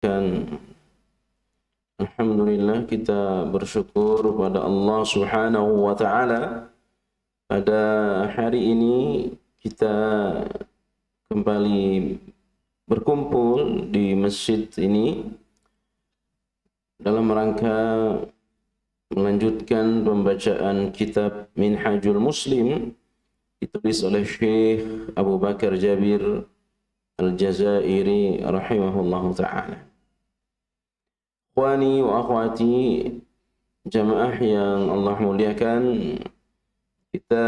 Dan alhamdulillah kita bersyukur kepada Allah Subhanahu wa taala, pada hari ini kita kembali berkumpul di masjid ini dalam rangka melanjutkan pembacaan kitab Minhajul Muslim ditulis oleh Syekh Abu Bakar Jabir Al-Jazairi rahimahullahu ta'ala. Ikhwani wa akhwati, jamaah yang Allah muliakan, kita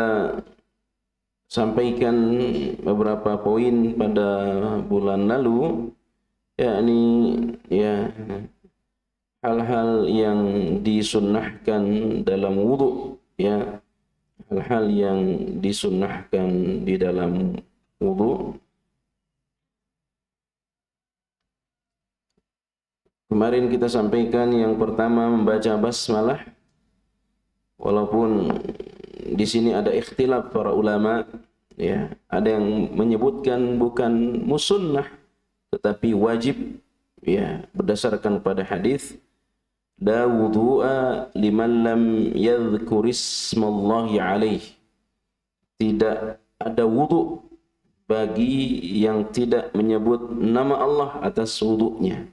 sampaikan beberapa poin pada bulan lalu, yakni hal-hal yang disunnahkan dalam wudu, hal-hal yang disunnahkan di dalam wudu. Kemarin kita sampaikan yang pertama membaca basmalah, walaupun di sini ada ikhtilaf para ulama, ada yang menyebutkan bukan musunnah tetapi wajib, berdasarkan pada hadis la wudu'a liman lam yadhkur ismallahi alaih, tidak ada wudu bagi yang tidak menyebut nama Allah atas wudunya.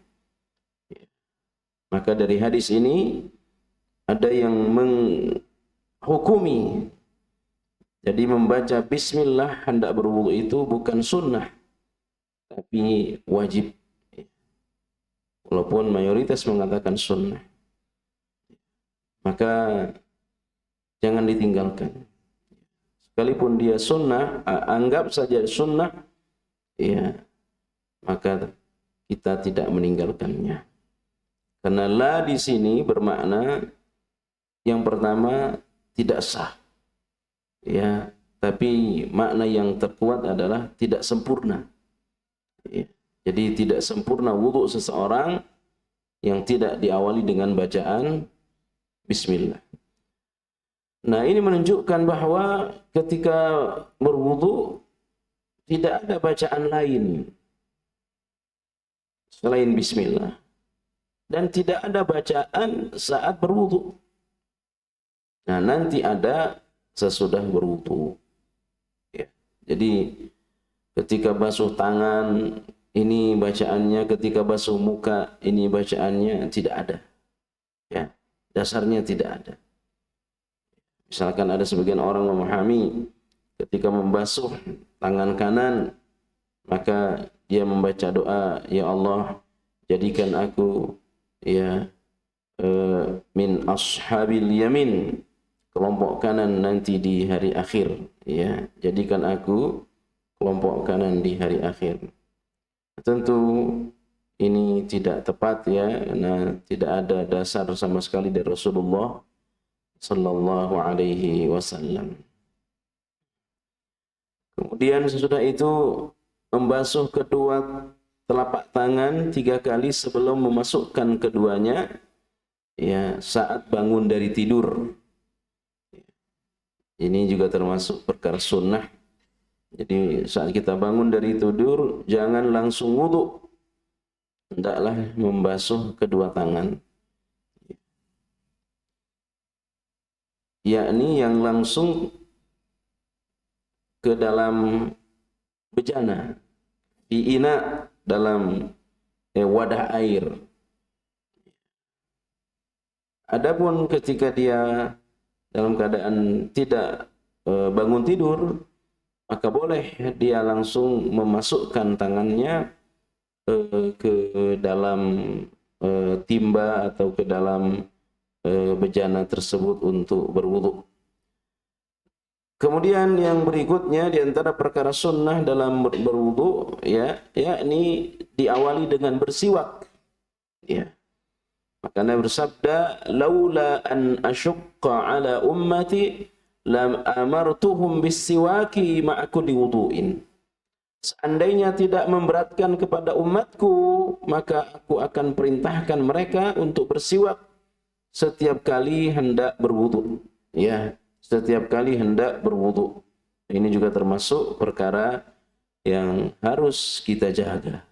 Maka dari hadis ini ada yang menghukumi, jadi membaca bismillah hendak berwudu itu bukan sunnah tapi wajib, walaupun mayoritas mengatakan sunnah. Maka jangan ditinggalkan, sekalipun dia sunnah, anggap saja sunnah, maka kita tidak meninggalkannya. Karena la di sini bermakna yang pertama tidak sah, tapi makna yang terkuat adalah tidak sempurna. Jadi tidak sempurna wudu seseorang yang tidak diawali dengan bacaan bismillah. Nah, ini menunjukkan bahwa ketika berwudu tidak ada bacaan lain selain bismillah. Dan tidak ada bacaan saat berwudu. Nah, nanti ada sesudah berwudu. Jadi ketika basuh tangan ini bacaannya, ketika basuh muka ini bacaannya, tidak ada. Dasarnya tidak ada. Misalkan ada sebagian orang memahami ketika membasuh tangan kanan maka dia membaca doa, ya Allah jadikan aku min ashabil yamin, kelompok kanan nanti di hari akhir, jadikan aku kelompok kanan di hari akhir. Tentu ini tidak tepat, karena tidak ada dasar sama sekali dari Rasulullah sallallahu alaihi wasallam. Kemudian sesudah itu membasuh kedua telapak tangan 3 kali sebelum memasukkan keduanya, saat bangun dari tidur. Ini juga termasuk perkara sunnah. Jadi saat kita bangun dari tidur jangan langsung wudu, hendaklah membasuh kedua tangan, yakni yang langsung ke dalam bejana, fi ina, dalam wadah air. Adapun ketika dia dalam keadaan tidak bangun tidur, maka boleh dia langsung memasukkan tangannya ke dalam timba atau ke dalam bejana tersebut untuk berwudu. Kemudian yang berikutnya di antara perkara sunnah dalam berwudu, yakni diawali dengan bersiwak. Makanya bersabda, laula an asyqa ala ummati lam amartuhum bisiwaki ma'a kulli wudu'in. Seandainya tidak memberatkan kepada umatku, maka aku akan perintahkan mereka untuk bersiwak setiap kali hendak berwudu. Setiap kali hendak berwudu. Ini juga termasuk perkara yang harus kita jaga.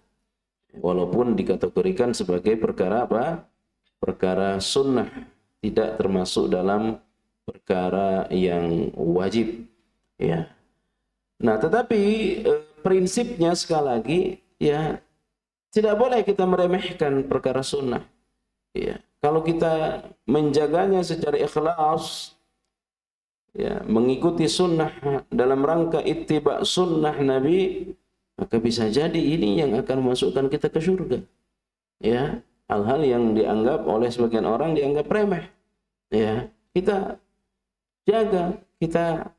walaupun dikategorikan sebagai perkara apa? Perkara sunnah, tidak termasuk dalam perkara yang wajib, ya. Nah, tetapi prinsipnya sekali lagi, ya, tidak boleh kita meremehkan perkara sunnah. Ya, kalau kita menjaganya secara ikhlas, ya, mengikuti sunnah dalam rangka ittiba sunnah Nabi, maka bisa jadi ini yang akan memasukkan kita ke surga. Ya, hal-hal yang dianggap oleh sebagian orang dianggap remeh, ya, kita jaga, kita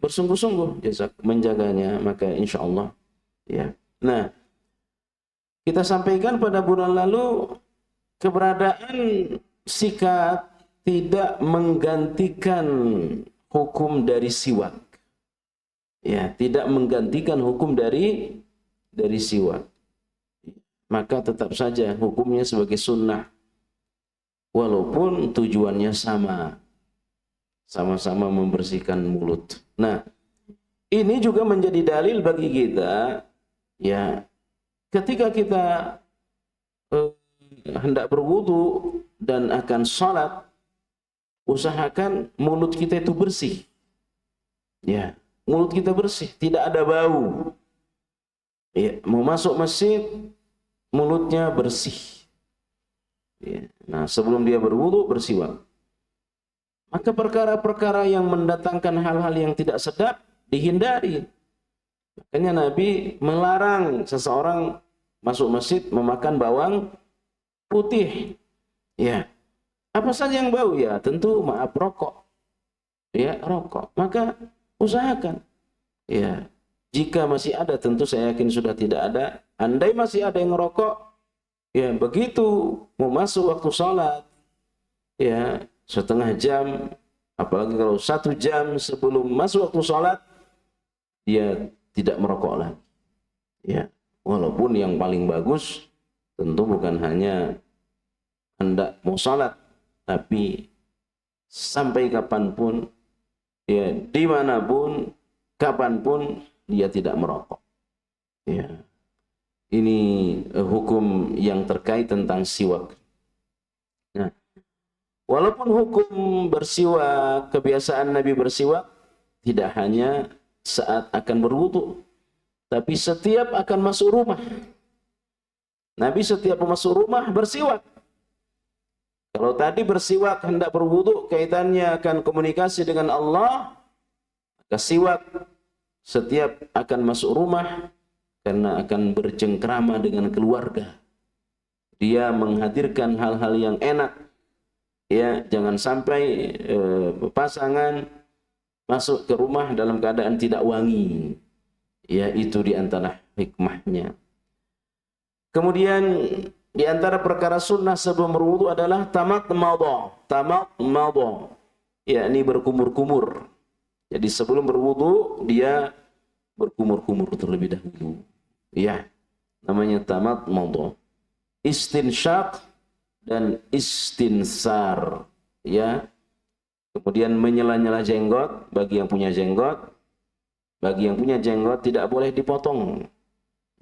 bersungguh-sungguh menjaganya, maka insya Allah, ya. Nah, kita sampaikan pada bulan lalu keberadaan sikat tidak menggantikan hukum dari siwak, ya, tidak menggantikan hukum dari siwak, maka tetap saja hukumnya sebagai sunnah, walaupun tujuannya sama-sama membersihkan mulut. Nah, ini juga menjadi dalil bagi kita, ya, ketika kita hendak berwudu dan akan sholat, usahakan mulut kita itu bersih. Ya, mulut kita bersih, tidak ada bau. Ya, mau masuk masjid, mulutnya bersih. Ya, nah, sebelum dia berwudu, bersiwak. Maka perkara-perkara yang mendatangkan hal-hal yang tidak sedap dihindari. Makanya Nabi melarang seseorang masuk masjid memakan bawang putih. Ya, apa saja yang bau, ya, tentu maaf rokok. Ya, rokok. Maka usahakan. Ya, jika masih ada, tentu saya yakin sudah tidak ada. Andai masih ada yang merokok, ya, begitu mau masuk waktu sholat, ya, setengah jam, apalagi kalau 1 jam sebelum masuk waktu sholat, dia tidak merokok lagi. Ya, walaupun yang paling bagus tentu bukan hanya hendak mau sholat, tapi sampai kapanpun, ya, dimanapun, kapanpun dia tidak merokok. Ya, ini hukum yang terkait tentang siwak. Nah, walaupun hukum bersiwak, kebiasaan Nabi bersiwak tidak hanya saat akan berwudu, tapi setiap akan masuk rumah. Nabi setiap masuk rumah bersiwak. Kalau tadi bersiwak hendak berwudu, kaitannya akan komunikasi dengan Allah, maka siwak setiap akan masuk rumah karena akan bercengkrama dengan keluarga. Dia menghadirkan hal-hal yang enak. Ya, jangan sampai pasangan masuk ke rumah dalam keadaan tidak wangi. Ya, itu di antara hikmahnya. Kemudian di antara perkara sunnah sebelum berwudu adalah tamat madha, yakni berkumur-kumur. Jadi sebelum berwudu dia berkumur-kumur terlebih dahulu. Ya, namanya tamat madha. Istinsyaq dan istinsar, ya. Kemudian menyela-nyela jenggot bagi yang punya jenggot. Bagi yang punya jenggot tidak boleh dipotong.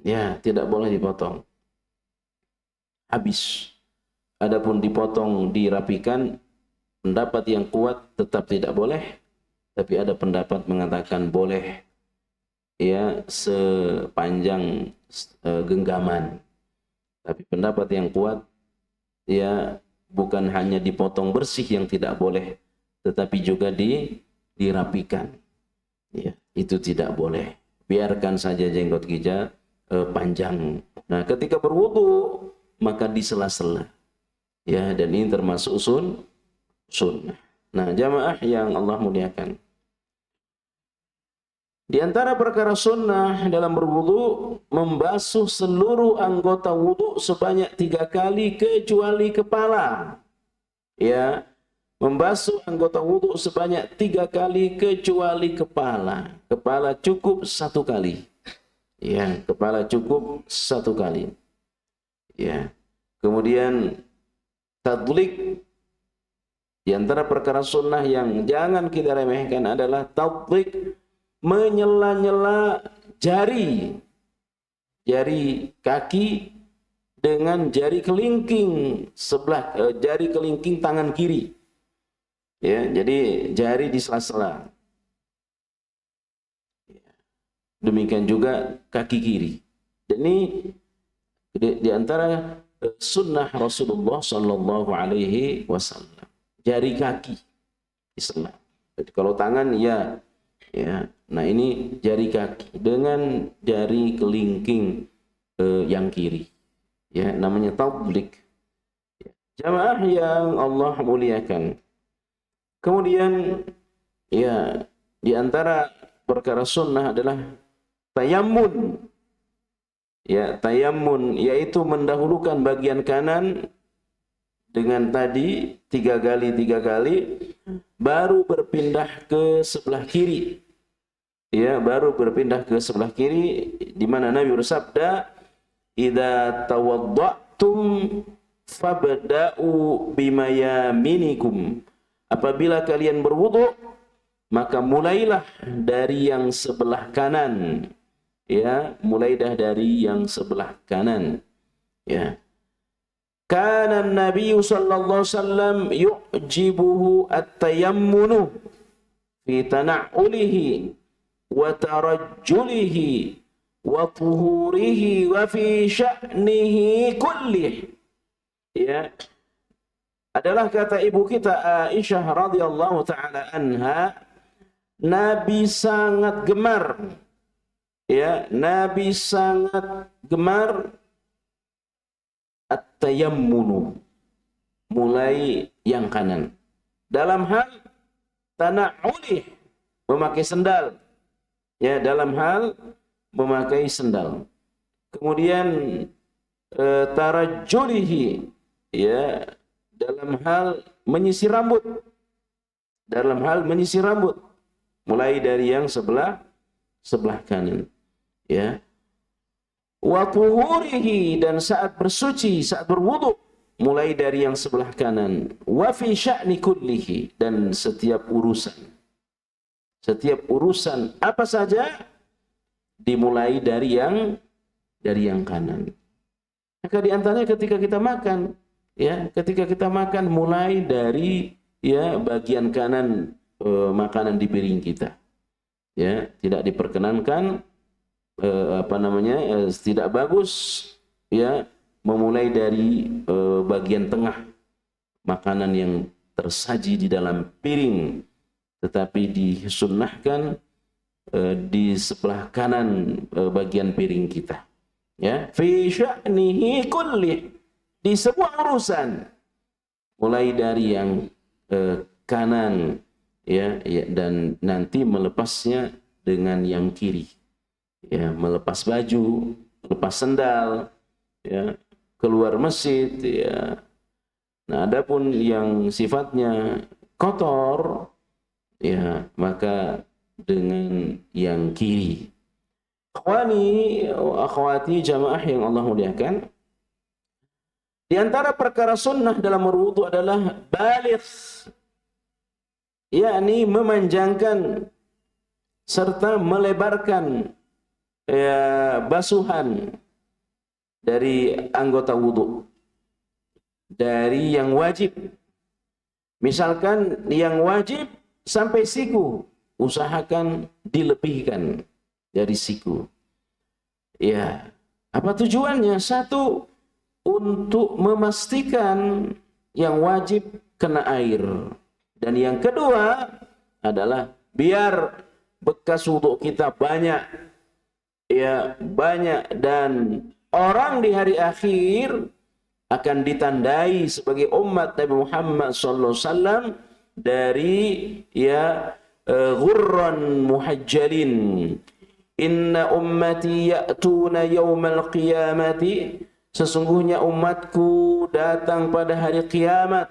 Ya, tidak boleh dipotong. Habis. Adapun dipotong, dirapikan, pendapat yang kuat tetap tidak boleh, tapi ada pendapat mengatakan boleh, ya, sepanjang genggaman. Tapi pendapat yang kuat, ya, bukan hanya dipotong bersih yang tidak boleh, tetapi juga dirapikan. Ya, itu tidak boleh. Biarkan saja jenggot kita panjang. Nah, ketika berwudu maka di sela-sela. Ya, dan ini termasuk sunnah. Nah, jamaah yang Allah muliakan. Di antara perkara sunnah dalam berwudu, membasuh seluruh anggota wudu sebanyak 3 kali kecuali kepala. Ya, membasuh anggota wudu sebanyak 3 kali kecuali kepala. Kepala cukup 1 kali. Ya, kepala cukup 1 kali. Ya. Kemudian tadlik, di antara perkara sunnah yang jangan kita remehkan adalah tadlik, menyela-nyela jari kaki dengan jari kelingking jari kelingking tangan kiri. Ya, jadi jari di sela-sela. Demikian juga kaki kiri. Dan ini di antara sunnah Rasulullah sallallahu alaihi wasallam. Jari kaki di sela. Jadi kalau tangan ya. Nah ini jari kaki dengan jari kelingking yang kiri. Ya, namanya tablik. Jamaah yang Allah muliakan. Kemudian ya di antara perkara sunnah adalah tayammun. Ya, tayammun yaitu mendahulukan bagian kanan dengan tadi 3 kali baru berpindah ke sebelah kiri. Ya, baru berpindah ke sebelah kiri di mana Nabi bersabda, "Idza tawadda'tum fabda'u bimayaminikum." Apabila kalian berwudu, maka mulailah dari yang sebelah kanan. Ya, mulailah dari yang sebelah kanan. Ya. Kana Nabi sallallahu alaihi wasallam yu'jibuhu at-tayammunu fi tana'ulihi wa tarajjulihi wa tuhurihi wa fi sya'nihi kullih. Ya. Adalah kata ibu kita Aisyah radhiyallahu taala anha, Nabi sangat gemar, ya, Nabi sangat gemar at-tayammunu, mulai yang kanan. Dalam hal tana'ulih, memakai sendal. Ya, dalam hal memakai sendal. Kemudian tarajjulihi, ya, dalam hal menyisir rambut. Dalam hal menyisir rambut. Mulai dari yang sebelah kanan. Ya. Wa tuhurihi, dan saat bersuci, saat berwudu, mulai dari yang sebelah kanan. Wa fi sya'ni kullihi, dan setiap urusan. Setiap urusan apa saja dimulai dari yang kanan. Maka di antaranya ketika kita makan, ya, ketika kita makan mulai dari ya bagian kanan makanan di piring kita. Ya, tidak diperkenankan tidak bagus ya memulai dari bagian tengah makanan yang tersaji di dalam piring, tetapi disunnahkan di sebelah kanan bagian piring kita. Ya, fi sya'nihi kullih, di sebuah urusan mulai dari yang kanan ya, dan nanti melepasnya dengan yang kiri. Ya, melepas baju, melepas sendal, ya, keluar masjid, ya. Nah, adapun yang sifatnya kotor, ya, maka dengan yang kiri. Akhwani wa akhwati jamaah yang Allah muliakan, di antara perkara sunnah dalam berwudu adalah baligh, yakni memanjangkan serta melebarkan ya basuhan dari anggota wudu, dari yang wajib. Misalkan yang wajib sampai siku, usahakan dilebihkan dari siku. Ya, apa tujuannya? Satu, untuk memastikan yang wajib kena air. Dan yang kedua adalah biar bekas wudu kita banyak. Ya, banyak, dan orang di hari akhir akan ditandai sebagai umat Nabi Muhammad SAW dari ya ghurran muhajjalin. Inna ummati ya'tuna yawmal qiyamati, sesungguhnya umatku datang pada hari kiamat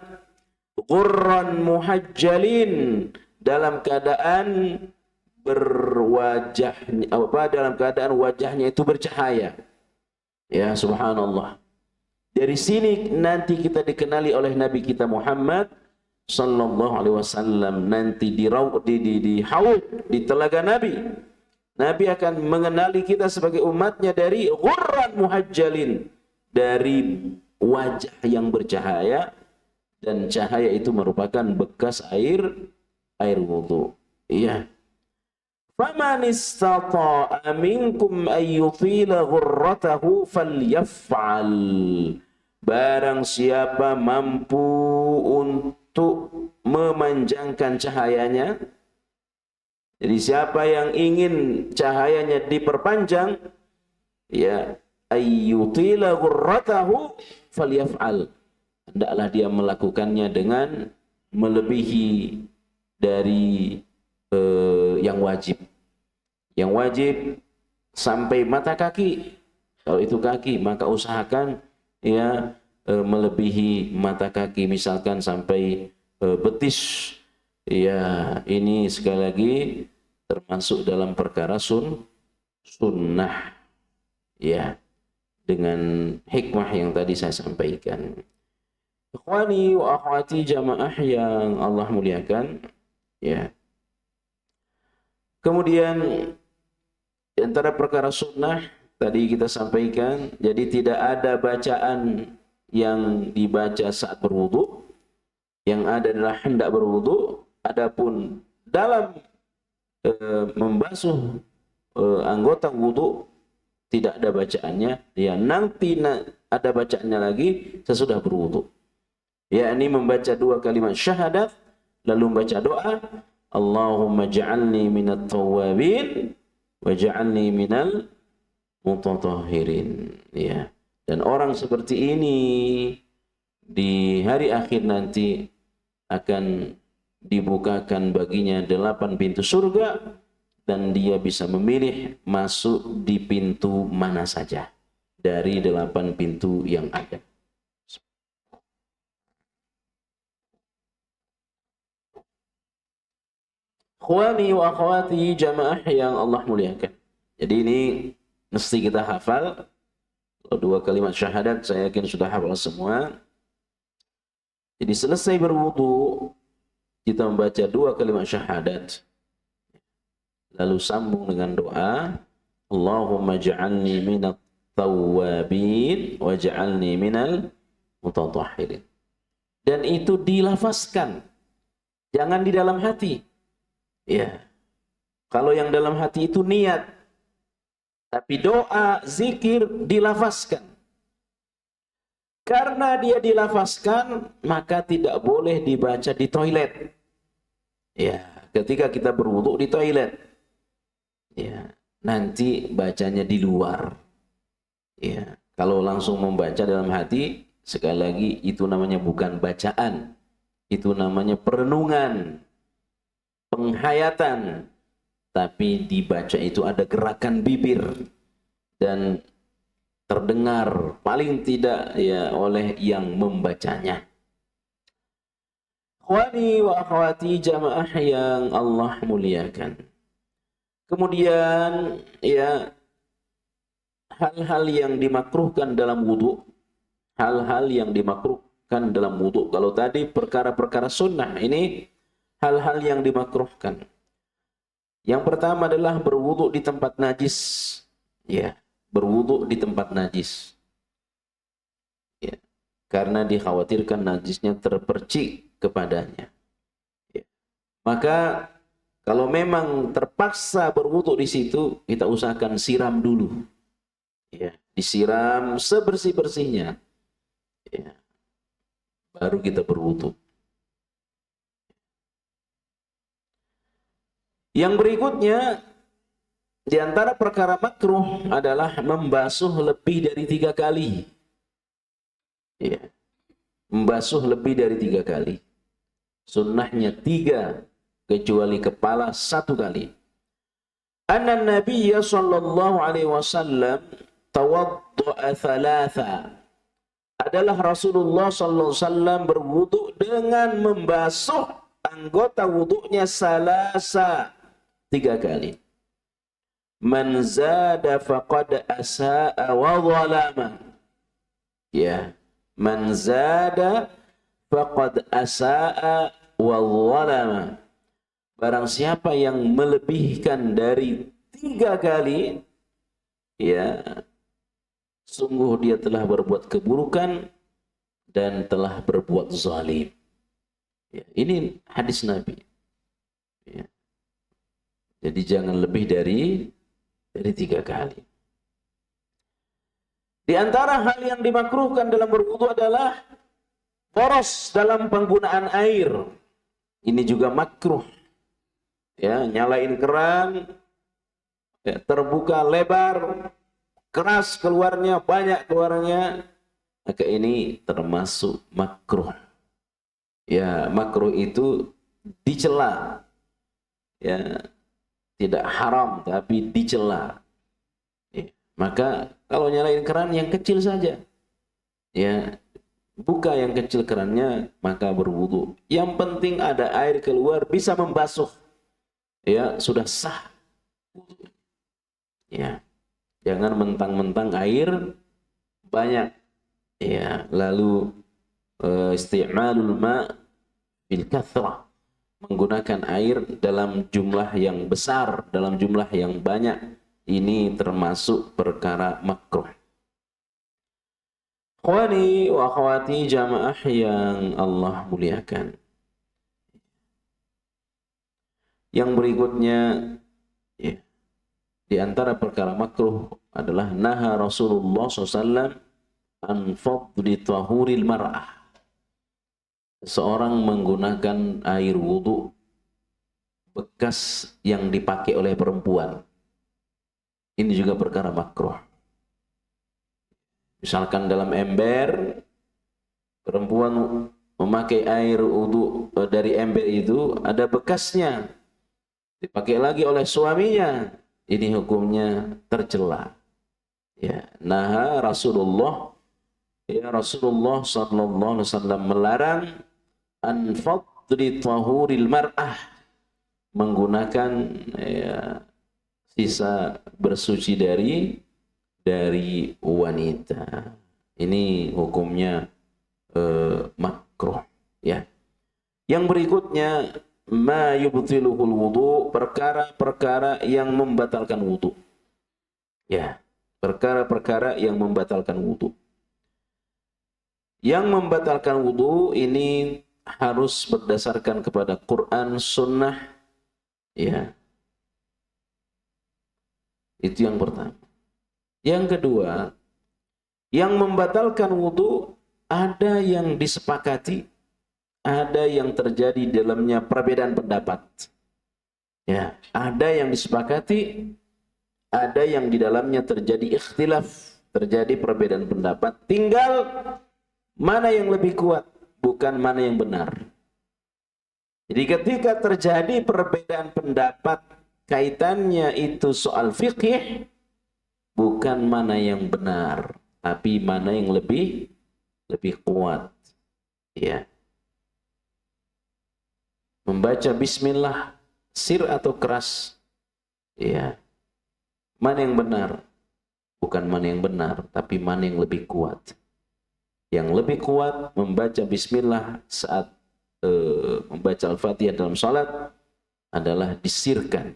ghurran muhajjalin, dalam keadaan dalam keadaan wajahnya itu bercahaya. Ya, subhanallah. Dari sini nanti kita dikenali oleh Nabi kita Muhammad sallallahu alaihi wasallam, nanti di haud, di telaga Nabi. Nabi akan mengenali kita sebagai umatnya dari ghurran muhajjalin, dari wajah yang bercahaya, dan cahaya itu merupakan bekas air wudu. Iya. Faman istata'a minkum ay yutila ghurratahu falyaf'al. Barang siapa mampu untuk memanjangkan cahayanya, jadi siapa yang ingin cahayanya diperpanjang, ya, ayyutila ghurratahu falyaf'al. Hendaklah dia melakukannya dengan melebihi dari yang wajib. Yang wajib sampai mata kaki. Kalau itu kaki, maka usahakan ya melebihi mata kaki, misalkan sampai betis. Ya, ini sekali lagi termasuk dalam perkara sunnah. Ya, dengan hikmah yang tadi saya sampaikan. Ikhwani wa akhwati jamaah yang Allah muliakan, ya. Kemudian di antara perkara sunnah tadi kita sampaikan, jadi tidak ada bacaan yang dibaca saat berwudu, yang ada adalah hendak berwudu. Adapun dalam membasuh anggota wudu tidak ada bacaannya, ya nanti ada bacaannya lagi sesudah berwudu. Yakni membaca 2 kalimat syahadat, lalu membaca doa, Allahumma ja'alni minat tawwabin wa ja'alni minal mutatahhirin. Ya. Dan orang seperti ini di hari akhir nanti akan dibukakan baginya 8 pintu surga, dan dia bisa memilih masuk di pintu mana saja dari 8 pintu yang ada. Ikhwani wa akhwati jamaah yang Allah muliakan. Jadi ini mesti kita hafal. 2 kalimat syahadat saya yakin sudah hafal semua. Jadi selesai berwudu kita membaca 2 kalimat syahadat. Lalu sambung dengan doa, Allahumma ja'alni minat tawwabin wa ja'alni minal mutatahhirin. Dan itu dilafazkan. Jangan di dalam hati. Ya. Kalau yang dalam hati itu niat. Tapi doa, zikir dilafazkan. Karena dia dilafazkan, maka tidak boleh dibaca di toilet. Ya, ketika kita berwudu di toilet. Ya, nanti bacanya di luar. Ya, kalau langsung membaca dalam hati, sekali lagi itu namanya bukan bacaan. Itu namanya perenungan, penghayatan. Tapi dibaca itu ada gerakan bibir dan terdengar paling tidak ya oleh yang membacanya. Ikhwani wa akhwati jamaah yang Allah muliakan. Kemudian ya hal-hal yang dimakruhkan dalam wudu, hal-hal yang dimakruhkan dalam wudu. Kalau tadi perkara-perkara sunnah, ini hal-hal yang dimakruhkan. Yang pertama adalah berwudu di tempat najis. Ya, berwudu di tempat najis. Ya, karena dikhawatirkan najisnya terpercik kepadanya. Ya. Maka kalau memang terpaksa berwudu di situ, kita usahakan siram dulu. Ya, disiram sebersih-bersihnya. Ya. Baru kita berwudu. Yang berikutnya, di antara perkara makruh adalah membasuh lebih dari 3 kali. Ya. Membasuh lebih dari 3 kali. Sunnahnya 3, kecuali kepala 1 kali. Anna Nabiyya sallallahu alaihi wasallam tawaddu'a thalatha. Adalah Rasulullah sallallahu alaihi wasallam berwudu dengan membasuh anggota wudunya salasa, 3 kali. Man zada faqad asa'a wa zalama. Ya, man zada faqad asa'a wa zalama. Barang siapa yang melebihkan dari 3 kali, ya, sungguh dia telah berbuat keburukan dan telah berbuat zalim. Ya, ini hadis Nabi. Ya. Jadi jangan lebih dari 3 kali. Di antara hal yang dimakruhkan dalam berwudu adalah boros dalam penggunaan air. Ini juga makruh. Ya, nyalain keran, ya, terbuka lebar, keras keluarnya, banyak keluarnya, maka ini termasuk makruh. Ya, makruh itu dicela. Ya, tidak haram tapi dicela. Ya, maka kalau nyalain keran yang kecil saja. Ya, buka yang kecil kerannya maka berwudu. Yang penting ada air keluar bisa membasuh. Ya, sudah sah. Ya. Jangan mentang-mentang air banyak. Ya, lalu isti'malul ma' bil kathrah, menggunakan air dalam jumlah yang besar, dalam jumlah yang banyak, ini termasuk perkara makruh. Akhwani wa akhwati jamaah yang Allah muliakan. Yang berikutnya, ya, di antara perkara makruh adalah naha Rasulullah SAW an fadli tahuril mar'ah. Seorang menggunakan air wudu bekas yang dipakai oleh perempuan. Ini juga perkara makruh. Misalkan dalam ember, perempuan memakai air wudu dari ember itu, ada bekasnya, dipakai lagi oleh suaminya, ini hukumnya tercela. Ya, naha Rasulullah, ya, Rasulullah sallallahu alaihi wasallam melarang an fadli tahuril mar'ah, menggunakan, ya, sisa bersuci dari wanita. Ini hukumnya makruh, ya. Yang berikutnya ma yubtiluhul wudu, perkara-perkara yang membatalkan wudu. Ya, perkara-perkara yang membatalkan wudu. Yang membatalkan wudu ini harus berdasarkan kepada Quran, Sunnah, ya. Itu yang pertama. Yang kedua, yang membatalkan wudu ada yang disepakati, ada yang terjadi dalamnya perbedaan pendapat. Ya, ada yang disepakati, ada yang di dalamnya terjadi ikhtilaf, terjadi perbedaan pendapat. Tinggal mana yang lebih kuat, bukan mana yang benar. Jadi ketika terjadi perbedaan pendapat, kaitannya itu soal fikih, bukan mana yang benar, tapi mana yang lebih kuat. Ya. Membaca bismillah sir atau keras. Ya. Mana yang benar? Bukan mana yang benar, tapi mana yang lebih kuat. Yang lebih kuat membaca bismillah saat membaca Al-Fatihah dalam salat adalah disirkan,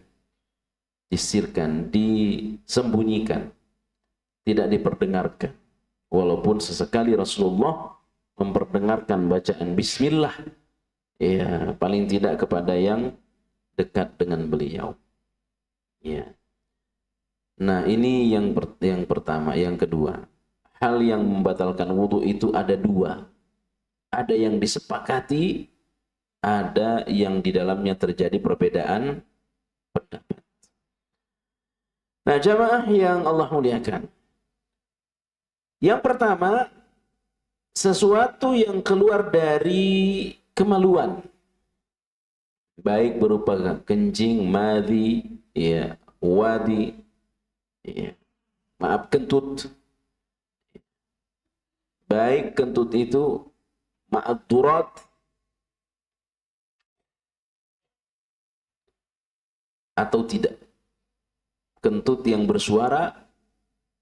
disembunyikan, tidak diperdengarkan. Walaupun sesekali Rasulullah memperdengarkan bacaan bismillah, ya, paling tidak kepada yang dekat dengan beliau. Ya. Nah, ini yang pertama. Yang kedua, hal yang membatalkan wudu itu ada dua. Ada yang disepakati, ada yang di dalamnya terjadi perbedaan pendapat. Nah, jamaah yang Allah muliakan. Yang pertama, sesuatu yang keluar dari kemaluan. Baik berupa kencing, madhi, ya, wadi, ya, maaf, kentut. Baik kentut itu ma'ad-durat atau tidak. Kentut yang bersuara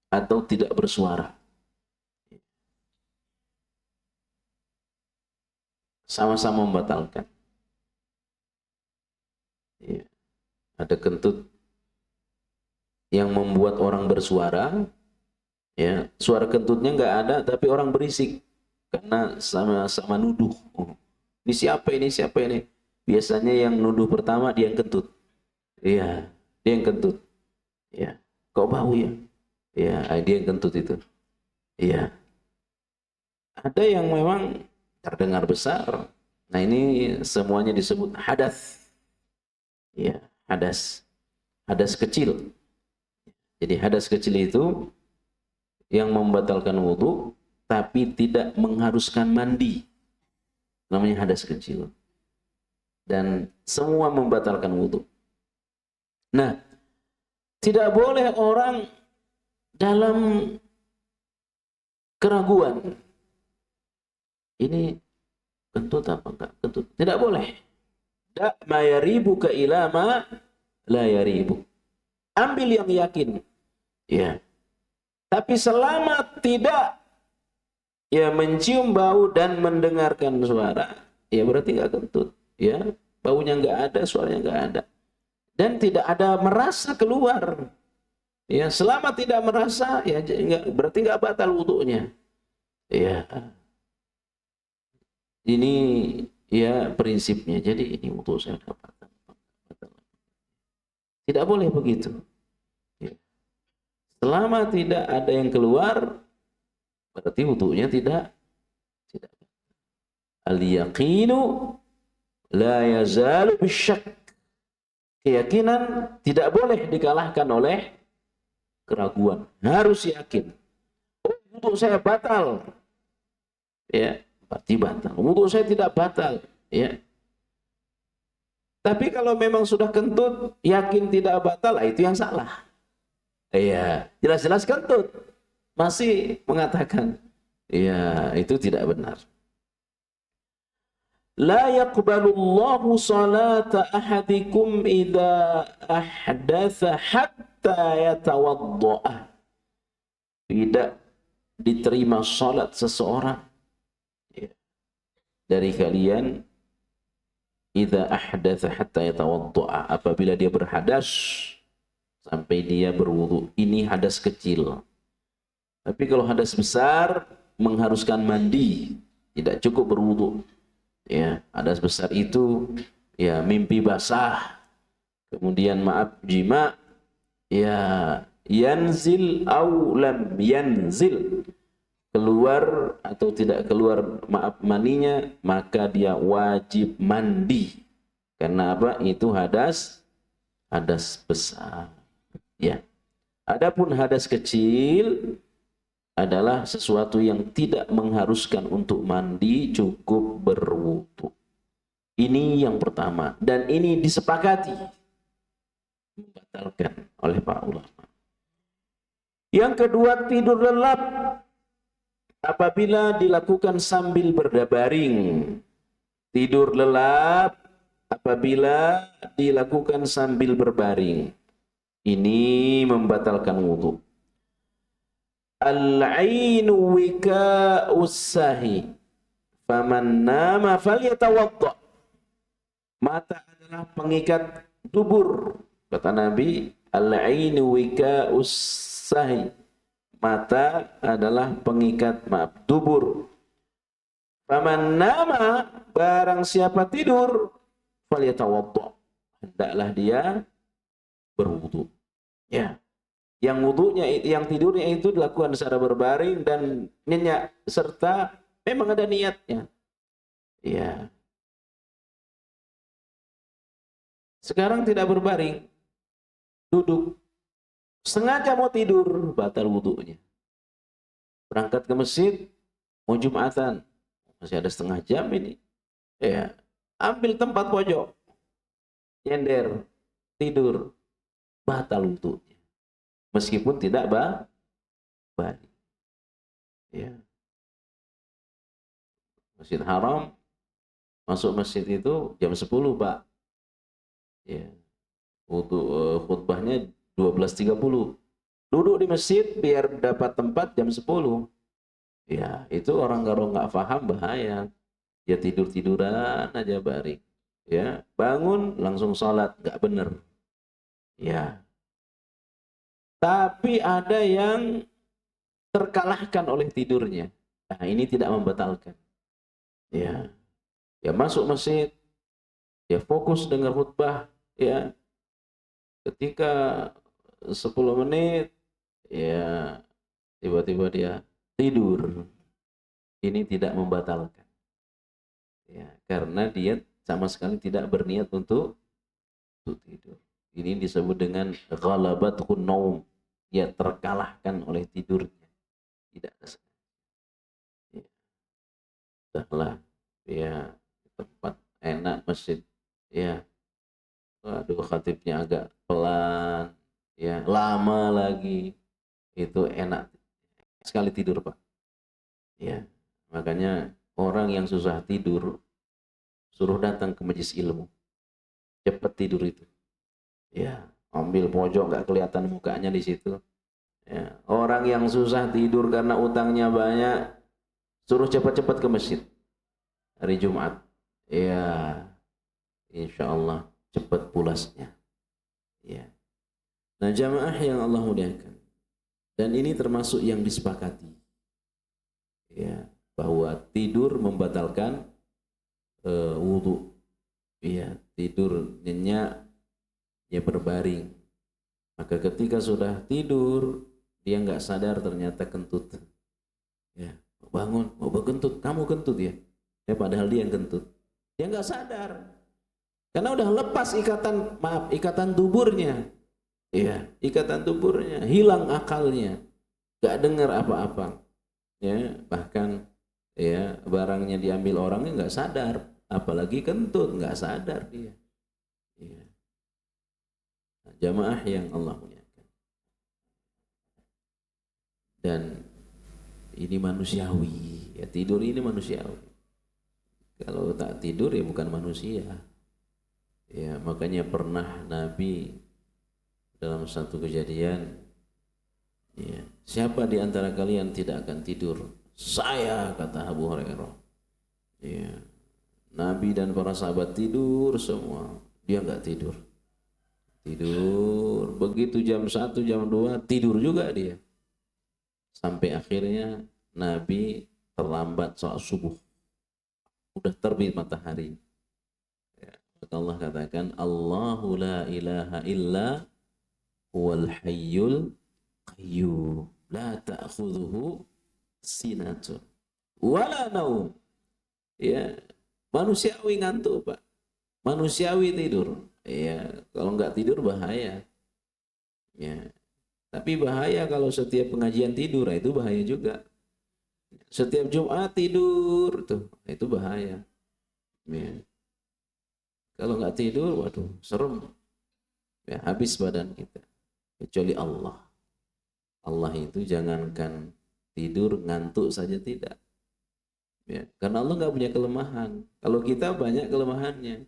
atau tidak bersuara. Sama-sama membatalkan. Ya. Ada kentut yang membuat orang bersuara, Ya, suara kentutnya nggak ada, tapi orang berisik karena sama-sama nuduh. Oh, ini siapa ini siapa ini? Biasanya yang nuduh pertama dia yang kentut. Iya, dia yang kentut. Ya, kok bau ya? Iya, dia yang kentut itu. Iya, ada yang memang terdengar besar. Nah ini semuanya disebut hadas. Ya, hadas. Hadas kecil. Jadi hadas kecil itu yang membatalkan wudhu, tapi tidak mengharuskan mandi. Namanya hadas kecil. Dan semua membatalkan wudhu. Nah, tidak boleh orang dalam keraguan. Ini kentut apa enggak? Kentut. Tidak boleh. Da ma yaribuka ila ma la yaribu. Ambil yang yakin. Ya. Tapi selama tidak ya mencium bau dan mendengarkan suara, ya berarti nggak kentut. Ya, baunya nggak ada, suaranya nggak ada. Dan tidak ada merasa keluar. Ya, selama tidak merasa, ya berarti nggak batal wudunya. Ya, ini ya prinsipnya. Jadi ini wudu saya udah batal. Tidak boleh begitu. Ya. Selama tidak ada yang keluar, berarti wudunya tidak. Al-yaqinu la yazalu bisyak. Keyakinan tidak boleh dikalahkan oleh keraguan. Harus yakin. Oh, wudu saya batal. Ya, berarti batal. Wudu saya tidak batal. Ya. Tapi kalau memang sudah kentut, yakin tidak batal, itu yang salah. Iya, jelas-jelas kentut. Masih mengatakan, ya itu tidak benar. La yaqbalullahu salata ahadikum idza ahdatha hatta yatawadda'a. Tidak diterima salat seseorang dari kalian idza ahdatha hatta yatawadda'a, apabila dia berhadas sampai dia berwudu. Ini hadas kecil. Tapi kalau hadas besar mengharuskan mandi, tidak cukup berwudu. Ya, hadas besar itu ya mimpi basah, kemudian maaf jima, ya yanzil aw lam yanzil, keluar atau tidak keluar maaf maninya, maka dia wajib mandi. Karena apa? Itu hadas besar. Ya. Adapun hadas kecil adalah sesuatu yang tidak mengharuskan untuk mandi, cukup berwudu. Ini yang pertama, dan ini disepakati membatalkan oleh para ulama. Yang kedua, tidur lelap apabila dilakukan sambil berbaring. Tidur lelap apabila dilakukan sambil berbaring. Ini membatalkan wudu. Al-'ainu wika'us sahi, faman nama falyatawadda. Mata adalah pengikat dubur, kata Nabi. Al-'ainu wika'us sahi, mata adalah pengikat dubur. Faman nama, barang siapa tidur, falyatawadda, hendaklah dia berwudu. Ya. Yang wudunya, yang tidurnya itu dilakukan secara berbaring dan nyenyak, serta memang ada niatnya. Ya. Sekarang tidak berbaring, duduk, sengaja mau tidur, batal wudunya. Berangkat ke masjid, mau Jumatan, masih ada setengah jam ini. Ya, ambil tempat pojok, nyender, tidur, batal wudunya. Meskipun tidak balik. Ya. Masjid Haram, masuk masjid itu jam 10, Pak. Ya. Untuk khutbahnya 12.30. Duduk di masjid biar dapat tempat jam 10. Ya, itu orang kalau nggak paham bahaya. Dia tidur-tiduran aja baring. Ya, bangun langsung sholat, nggak bener. Ya. Tapi ada yang terkalahkan oleh tidurnya. Nah, ini tidak membatalkan. Ya, ya masuk masjid, ya fokus dengar khutbah, ya. Ketika 10 menit, ya tiba-tiba dia tidur. Ini tidak membatalkan. Ya, karena dia sama sekali tidak berniat untuk tidur. Ini disebut dengan ghalabatun naum. Ya terkalahkan oleh tidurnya. Tidak ada sengaja. Ya, sudahlah. Ya, tempat enak masjid. Ya, waduh khatibnya agak pelan. Ya, lama lagi. Itu enak sekali tidur, Pak. Ya, makanya orang yang susah tidur suruh datang ke majelis ilmu. Cepat tidur itu. Ya, ambil pojok nggak kelihatan mukanya di situ. Ya, orang yang susah tidur karena utangnya banyak, suruh cepat-cepat ke masjid hari Jumat. Ya, insya Allah cepat pulasnya. Ya. Nah, jamaah yang Allah muliakan. Dan ini termasuk yang disepakati. Ya, bahwa tidur membatalkan wudhu. Ya, tidur nyenyak, ya berbaring. Maka ketika sudah tidur, dia nggak sadar ternyata kentut. Ya, bangun, mau berkentut, kamu kentut ya. Ya padahal dia yang kentut. Dia nggak sadar. Karena udah lepas ikatan tuburnya. Ya, ikatan tuburnya, hilang akalnya. Nggak dengar apa-apa. Ya, bahkan ya barangnya diambil orangnya nggak sadar. Apalagi kentut, nggak sadar dia. Ya. Nah, jamaah yang Allah muliakan. Dan ini manusiawi. Ya, tidur ini manusiawi. Kalau tak tidur ya bukan manusia. Ya, makanya pernah Nabi dalam satu kejadian, ya, siapa di antara kalian tidak akan tidur? Saya, kata Abu Hurairah. Ya, Nabi dan para sahabat tidur semua, dia nggak tidur. Tidur, begitu jam 1, jam 2 tidur juga dia. Sampai akhirnya Nabi terlambat sholat subuh. Udah terbit matahari. Ya, Allah katakan, Allahu la ilaha illa huwal hayyul qayyum la ta'khudhuhu sinatun wala naum. Ya, manusiawi ngantuk, Pak. Manusiawi tidur. Ya, kalau nggak tidur bahaya. Ya, tapi bahaya kalau setiap pengajian tidur, itu bahaya juga. Setiap Jumat tidur tuh, itu bahaya. Ya. Kalau nggak tidur, waduh, serem. Ya, habis badan kita. Kecuali Allah. Allah itu jangankan tidur, ngantuk saja tidak. Ya, karena Allah nggak punya kelemahan. Kalau kita banyak kelemahannya.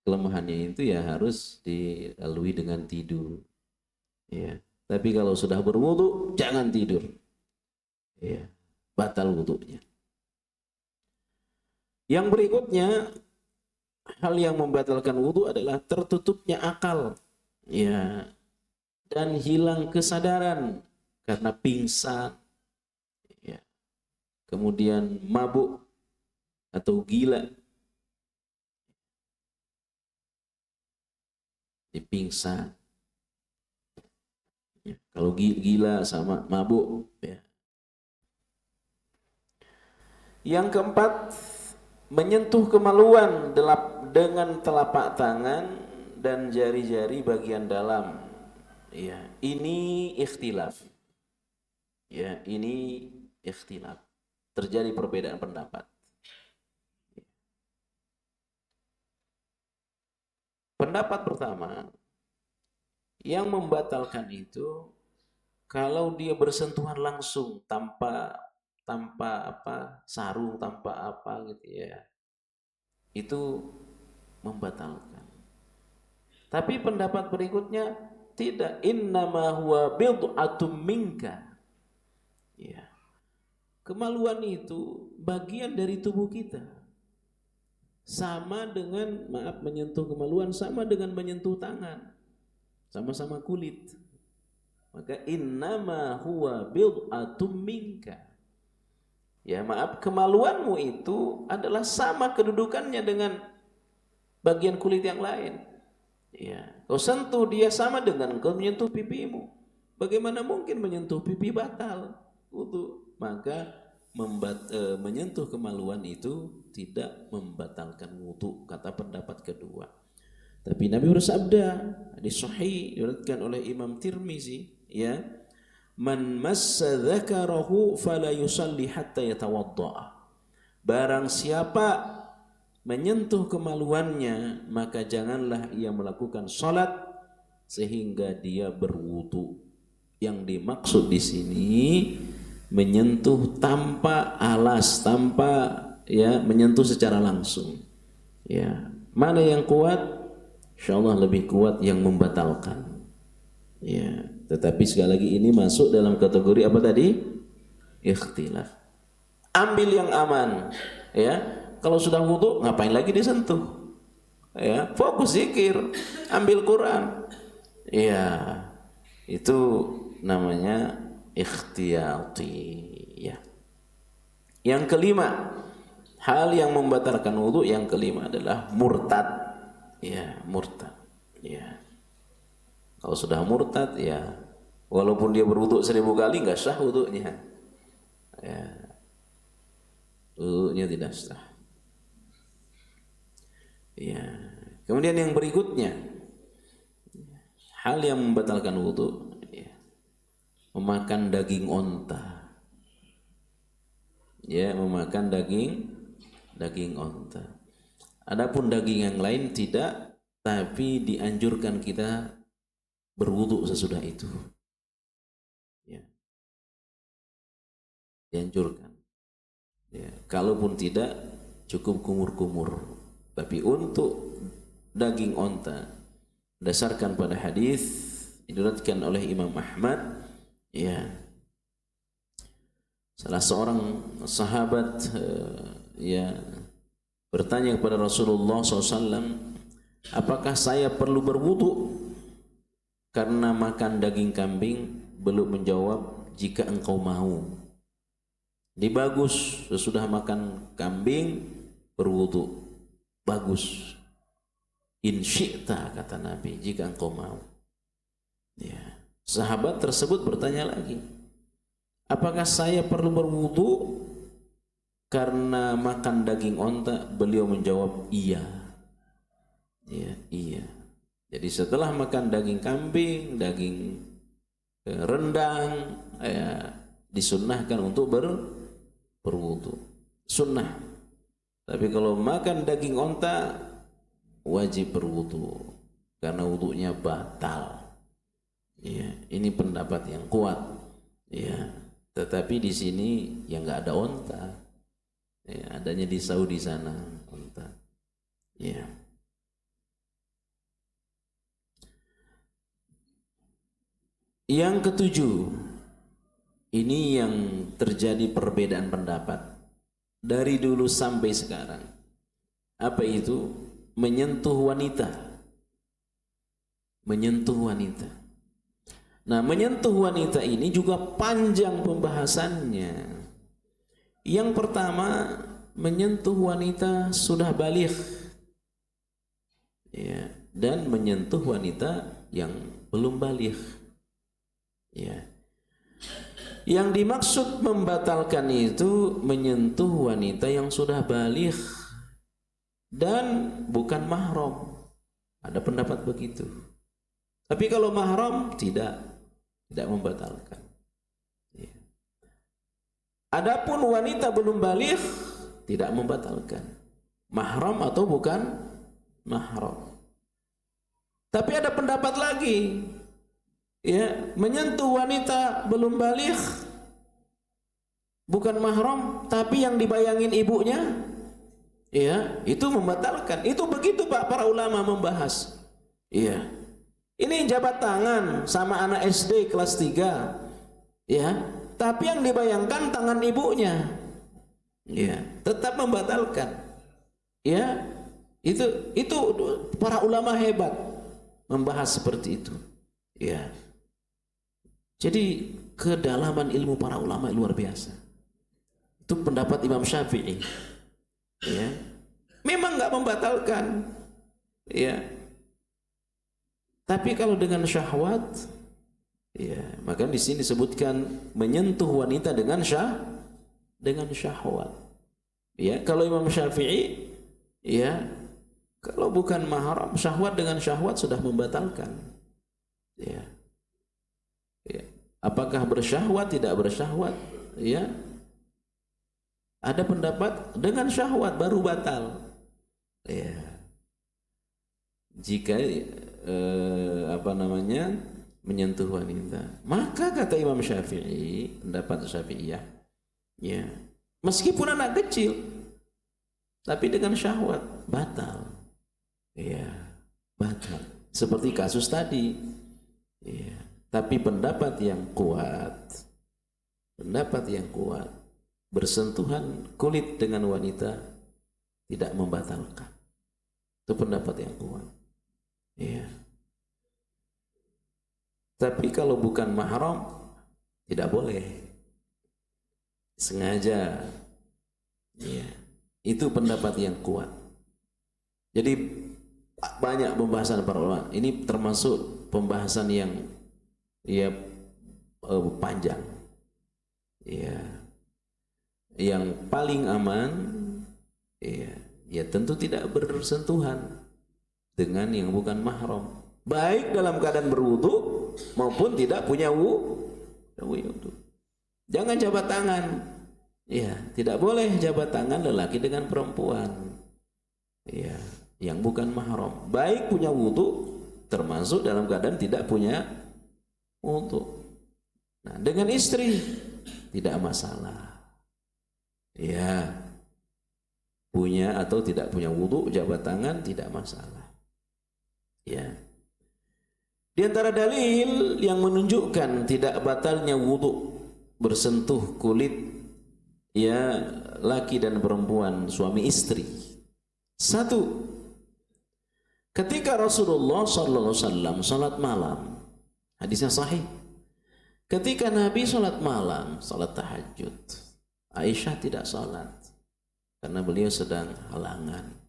Kelemahannya itu ya harus dilalui dengan tidur. Ya. Tapi kalau sudah berwudu, jangan tidur. Ya, batal wudunya. Yang berikutnya, hal yang membatalkan wudu adalah tertutupnya akal. Ya, dan hilang kesadaran karena pingsan. Ya. Kemudian mabuk atau gila. Pingsan. Ya, kalau gila sama mabuk. Ya. Yang keempat, menyentuh kemaluan dengan telapak tangan dan jari-jari bagian dalam. Ya, ini ikhtilaf. Ya, ini ikhtilaf. Terjadi perbedaan pendapat. Pendapat pertama, yang membatalkan itu kalau dia bersentuhan langsung tanpa sarung, tanpa apa gitu ya. Itu membatalkan. Tapi pendapat berikutnya tidak, innama huwa bid'atum minka. Ya. Kemaluan itu bagian dari tubuh kita. Sama dengan, menyentuh kemaluan sama dengan menyentuh tangan. Sama-sama kulit. Maka innama huwa bid'atum minka. Ya maaf, kemaluanmu itu adalah sama kedudukannya dengan bagian kulit yang lain. Ya, kau sentuh dia sama dengan kau menyentuh pipimu. Bagaimana mungkin menyentuh pipi batal wudu? Maka menyentuh kemaluan itu tidak membatalkan wudu, kata pendapat kedua. Tapi Nabi bersabda, hadis sahih diriwayatkan oleh Imam Tirmizi, ya, man massa dzakarahu fala yusalli hatta yatawadda. Barang siapa menyentuh kemaluannya, maka janganlah ia melakukan salat sehingga dia berwudu. Yang dimaksud di sini menyentuh tanpa alas, tanpa ya menyentuh secara langsung. Ya, mana yang kuat? Insyaallah lebih kuat yang membatalkan. Ya, tetapi sekali lagi ini masuk dalam kategori apa tadi? Ikhtilaf. Ambil yang aman, ya. Kalau sudah wudu ngapain lagi disentuh? Ya, fokus zikir, ambil Quran. Ya, itu namanya ikhtiyati, ya. Yang kelima, hal yang membatalkan wudu yang kelima adalah murtad. Ya, murtad. Ya. Kalau sudah murtad, ya walaupun dia berwudu 1000 kali nggak sah wudunya. Ya. Wudunya tidak sah. Ya. Kemudian yang berikutnya, hal yang membatalkan wudu, ya, memakan daging onta. Ya, memakan daging onta. Adapun daging yang lain tidak, tapi dianjurkan kita berwudu sesudah itu. Ya. Dianjurkan. Ya, kalaupun tidak cukup kumur-kumur. Tapi untuk daging onta, berdasarkan pada hadis diriwayatkan oleh Imam Ahmad, ya, salah seorang sahabat ya bertanya kepada Rasulullah SAW, apakah saya perlu berwudu karena makan daging kambing? Belum menjawab, jika engkau mau. Ini bagus, sesudah makan kambing berwudu, bagus. In syi'ta, kata Nabi, jika engkau mau. Ya. Sahabat tersebut bertanya lagi, apakah saya perlu berwudu karena makan daging onta? Beliau menjawab, iya. Ya, iya. Jadi setelah makan daging kambing, daging rendang, ya, disunnahkan untuk berwudu. Sunnah. Tapi kalau makan daging onta wajib berwudu karena wudunya batal. Ya, ini pendapat yang kuat. Ya, tetapi di sini yang nggak ada onta. Ya, adanya di Saudi sana onta. Ya. Yang ketujuh, ini yang terjadi perbedaan pendapat dari dulu sampai sekarang. Apa itu? Menyentuh wanita. Menyentuh wanita. Nah, menyentuh wanita ini juga panjang pembahasannya. Yang pertama, menyentuh wanita sudah baligh, ya, dan menyentuh wanita yang belum baligh. Ya. Yang dimaksud membatalkan itu menyentuh wanita yang sudah baligh dan bukan mahram. Ada pendapat begitu. Tapi kalau mahram tidak membatalkan. Ya. Adapun wanita belum baligh tidak membatalkan. Mahram atau bukan mahram. Tapi ada pendapat lagi. Ya, menyentuh wanita belum baligh bukan mahram tapi yang dibayangin ibunya, ya, itu membatalkan. Itu begitu Pak, para ulama membahas. Ya. Ini jabat tangan sama anak SD kelas 3. Ya, tapi yang dibayangkan tangan ibunya. Ya, tetap membatalkan. Ya. Itu para ulama hebat membahas seperti itu. Ya. Jadi kedalaman ilmu para ulama luar biasa. Itu pendapat Imam Syafi'i. Ya. Memang nggak membatalkan. Ya. Tapi kalau dengan syahwat, ya, maka di sini disebutkan menyentuh wanita dengan syahwat. Ya, kalau Imam Syafi'i, ya, kalau bukan mahram, syahwat dengan syahwat sudah membatalkan. Ya. Ya. Apakah bersyahwat, tidak bersyahwat? Ya. Ada pendapat dengan syahwat baru batal. Ya. Jika menyentuh wanita, maka kata Imam Syafi'i, pendapat Syafi'iyah, ya, meskipun anak kecil, tapi dengan syahwat batal. Ya, batal. Seperti kasus tadi. Ya. Tapi pendapat yang kuat, bersentuhan kulit dengan wanita tidak membatalkan. Itu pendapat yang kuat. Ya. Tapi kalau bukan mahram tidak boleh. Sengaja. Ya. Itu pendapat yang kuat. Jadi banyak pembahasan para ulama. Ini termasuk pembahasan yang panjang. Ya. Yang paling aman ya tentu tidak bersentuhan dengan yang bukan mahram, baik dalam keadaan berwudu maupun tidak punya wudu. Jangan jabat tangan. Ya, tidak boleh jabat tangan lelaki dengan perempuan. Ya, yang bukan mahram, baik punya wudu termasuk dalam keadaan tidak punya wudu. Nah, dengan istri tidak masalah. Ya, punya atau tidak punya wudu, jabat tangan tidak masalah. Ya. Di antara dalil yang menunjukkan tidak batalnya wudu bersentuh kulit ya laki dan perempuan, suami istri. Satu, ketika Rasulullah SAW salat malam, hadisnya sahih. Ketika Nabi salat malam, salat tahajud, Aisyah tidak salat karena beliau sedang halangan.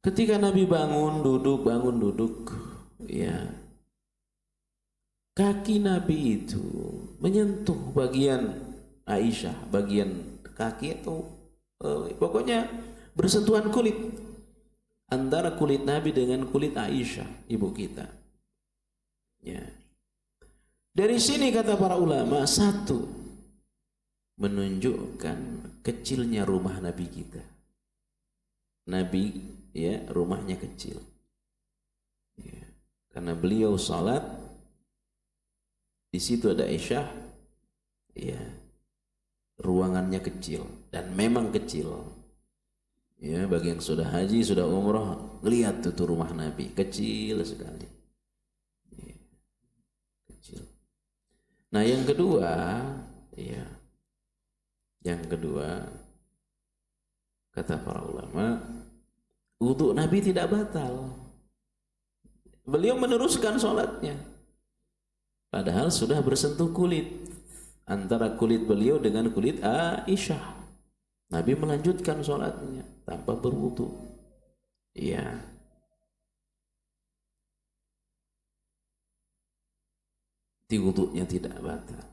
Ketika Nabi bangun duduk, ya, kaki Nabi itu menyentuh bagian Aisyah, bagian kaki itu, pokoknya bersentuhan kulit antara kulit Nabi dengan kulit Aisyah, ibu kita. Ya. Dari sini kata para ulama, satu, menunjukkan kecilnya rumah Nabi kita. Nabi, ya, rumahnya kecil. Ya. Karena beliau salat, di situ ada Aisyah, ya, ruangannya kecil dan memang kecil. Ya, bagi yang sudah haji, sudah umrah, lihat tuh rumah Nabi kecil sekali. Ya. Kecil. Nah, yang kedua, ya, kata para ulama, wudu Nabi tidak batal. Beliau meneruskan sholatnya, padahal sudah bersentuh kulit antara kulit beliau dengan kulit Aisyah. Nabi melanjutkan sholatnya tanpa berwudu. Ya. Di wudunya tidak batal.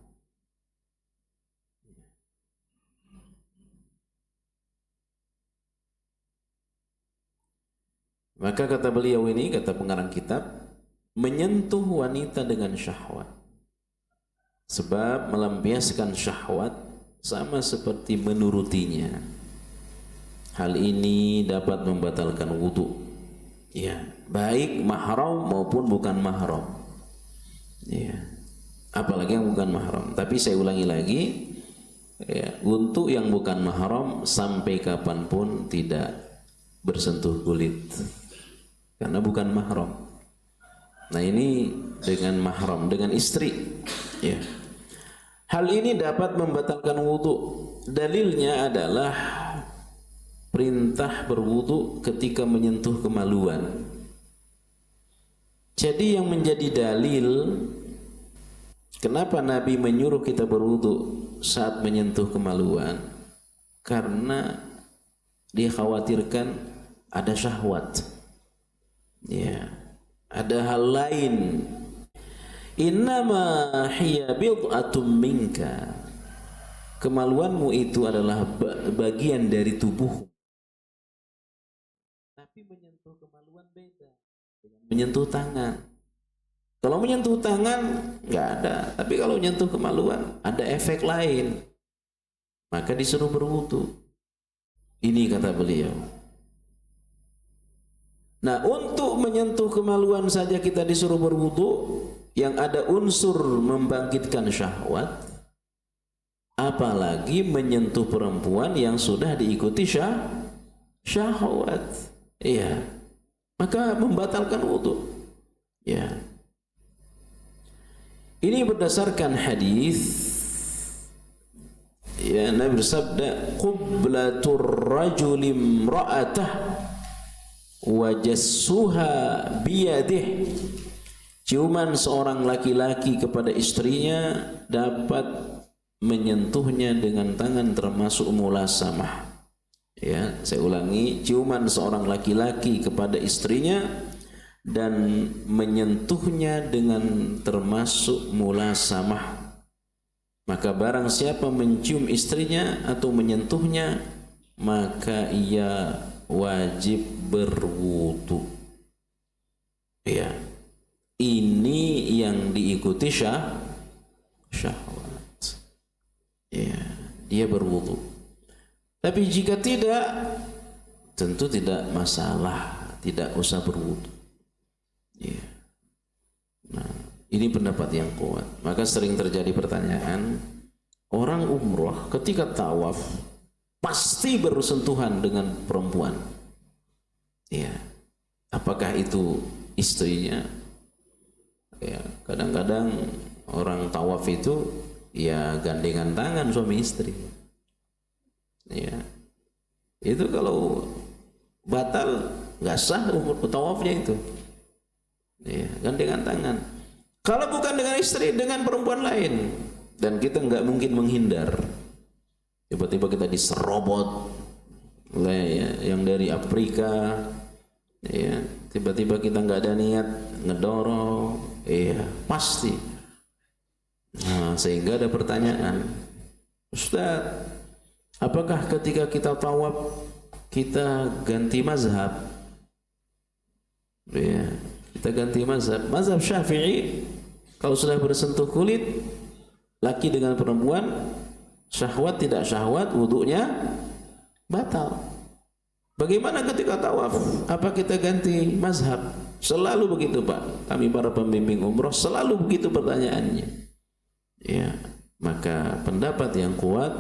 Maka kata beliau ini, kata pengarang kitab, menyentuh wanita dengan syahwat. Sebab melampiaskan syahwat sama seperti menurutinya. Hal ini dapat membatalkan wudu. Ya, baik mahram maupun bukan mahram. Ya. Apalagi yang bukan mahram. Tapi saya ulangi lagi, ya, untuk yang bukan mahram sampai kapanpun tidak bersentuh kulit. Karena bukan mahram. Nah, ini dengan mahram, dengan istri. Ya. Hal ini dapat membatalkan wudu. Dalilnya adalah perintah berwudu ketika menyentuh kemaluan. Jadi yang menjadi dalil kenapa Nabi menyuruh kita berwudu saat menyentuh kemaluan, karena dikhawatirkan ada syahwat, ya, ada hal lain. Innama hiya bid'atum minka, kemaluanmu itu adalah bagian dari tubuhmu. Tapi menyentuh kemaluan beda dengan menyentuh tangan. Kalau menyentuh tangan nggak ada, tapi kalau menyentuh kemaluan ada efek lain, maka disuruh berwudu. Ini kata beliau. Nah, untuk menyentuh kemaluan saja kita disuruh berwudu, yang ada unsur membangkitkan syahwat, apalagi menyentuh perempuan yang sudah diikuti syahwat. Iya, maka membatalkan wudu. Ya. Ini berdasarkan hadis, ya, Nabi bersabda, qublatur rajuli imra'atah wa jassuha biyadih. Ciuman seorang laki-laki kepada istrinya dapat menyentuhnya dengan tangan termasuk mulasamah. Ya, saya ulangi, ciuman seorang laki-laki kepada istrinya dan menyentuhnya dengan termasuk mulasamah. Maka barang siapa mencium istrinya atau menyentuhnya, maka ia wajib berwudu. Ya, ini yang diikuti syahwat. Ya, dia berwudu. Tapi jika tidak, tentu tidak masalah, tidak usah berwudu. Ya. Nah, ini pendapat yang kuat. Maka sering terjadi pertanyaan, orang umroh ketika tawaf pasti bersentuhan dengan perempuan. Ya, apakah itu istrinya? Ya, kadang-kadang orang tawaf itu ya gandengan tangan suami istri. Ya, itu kalau batal nggak sah umur tawafnya itu. Ya, gandengan tangan. Kalau bukan dengan istri, dengan perempuan lain, dan kita nggak mungkin menghindar. Tiba-tiba kita diserobot oleh yang dari Afrika, ya, tiba-tiba kita nggak ada niat ngedorong, iya pasti. Nah, sehingga ada pertanyaan, Ustaz, apakah ketika kita tawaf kita ganti mazhab? Ya, kita ganti mazhab. Mazhab Syafi'i, kalau sudah bersentuh kulit laki dengan perempuan, syahwat tidak syahwat, wudunya batal. Bagaimana ketika tawaf? Apa kita ganti mazhab? Selalu begitu, Pak. Kami para pembimbing umroh selalu begitu pertanyaannya. Ya, maka pendapat yang kuat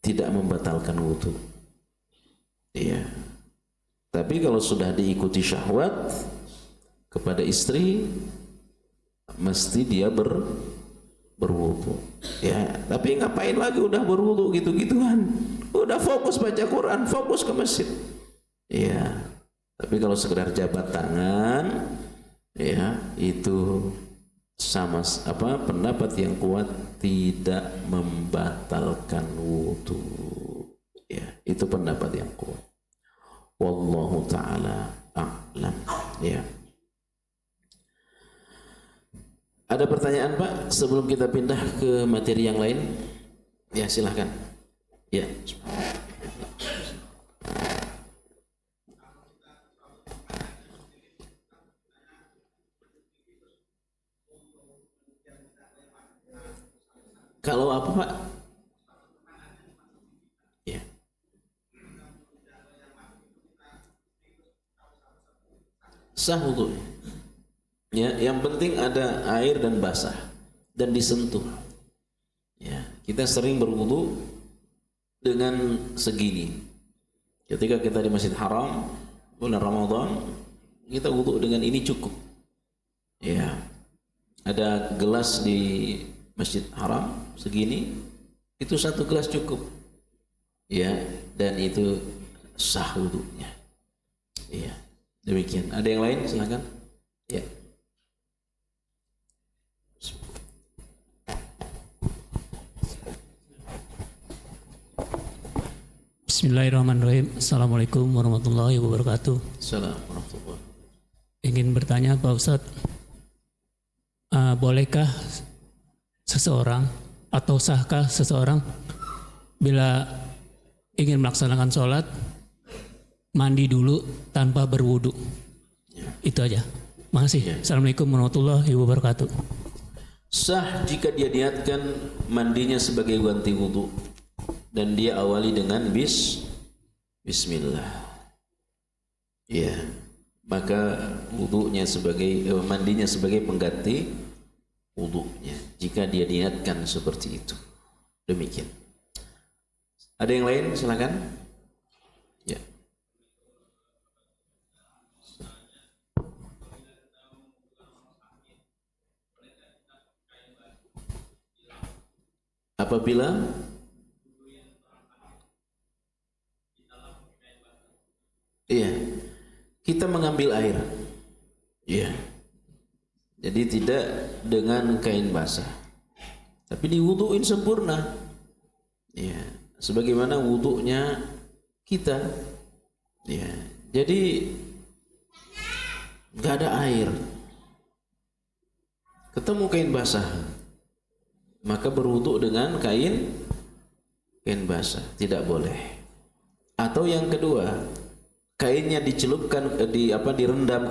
tidak membatalkan wudu. Iya. Tapi kalau sudah diikuti syahwat kepada istri, mesti dia berwudu. Ya, tapi ngapain lagi udah berwudu gitu-gituan? Udah fokus baca Quran, fokus ke masjid. Ya, tapi kalau sekedar jabat tangan, ya itu sama apa pendapat yang kuat tidak membatalkan wudu. Ya, itu pendapat yang kuat. Wallahu ta'ala a'lam. Ya. Ada pertanyaan, Pak, sebelum kita pindah ke materi yang lain? Ya, silahkan. Ya. Kalau apa, Pak? Ya. Sah wudu. Ya, yang penting ada air dan basah dan disentuh. Ya, kita sering berwudu dengan segini. Ketika kita di Masjid Haram bulan Ramadan, kita wudu dengan ini cukup. Ya, ada gelas di Masjid Haram segini, itu satu gelas cukup. Ya, dan itu sah wudunya. Iya, demikian. Ada yang lain? Silakan. Ya. Bismillahirrahmanirrahim. Assalamualaikum warahmatullahi wabarakatuh. Assalamualaikum warahmatullahi wabarakatuh. Ingin bertanya Pak Ustadz, bolehkah seseorang atau sahkah seseorang bila ingin melaksanakan sholat mandi dulu tanpa berwudu? Ya. Itu aja. Makasih. Ya. Assalamualaikum warahmatullahi wabarakatuh. Sah jika dia niatkan mandinya sebagai ganti wudu dan dia awali dengan bismillah. Ya, maka wudunya sebagai mandinya sebagai pengganti wudunya jika dia niatkan seperti itu. Demikian. Ada yang lain? Silakan. Ya. Apabila iya, kita mengambil air. Iya. Jadi tidak dengan kain basah. Tapi diwuduin sempurna. Iya, sebagaimana wudunya kita. Iya. Jadi enggak ada air. Ketemu kain basah, maka berwudu dengan kain basah, tidak boleh. Atau yang kedua, kainnya dicelupkan direndam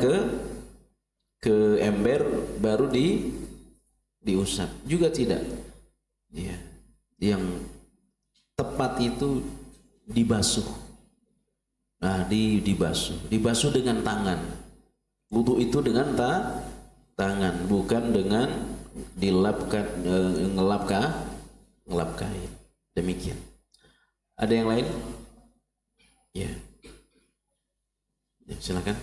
ke ember baru diusap, juga tidak. Ya. Yang tepat itu dibasuh. Nah, dibasuh dengan tangan. Wudu itu dengan tangan, bukan dengan ngelap kain. Demikian. Ada yang lain? Ya. Ya, silakan.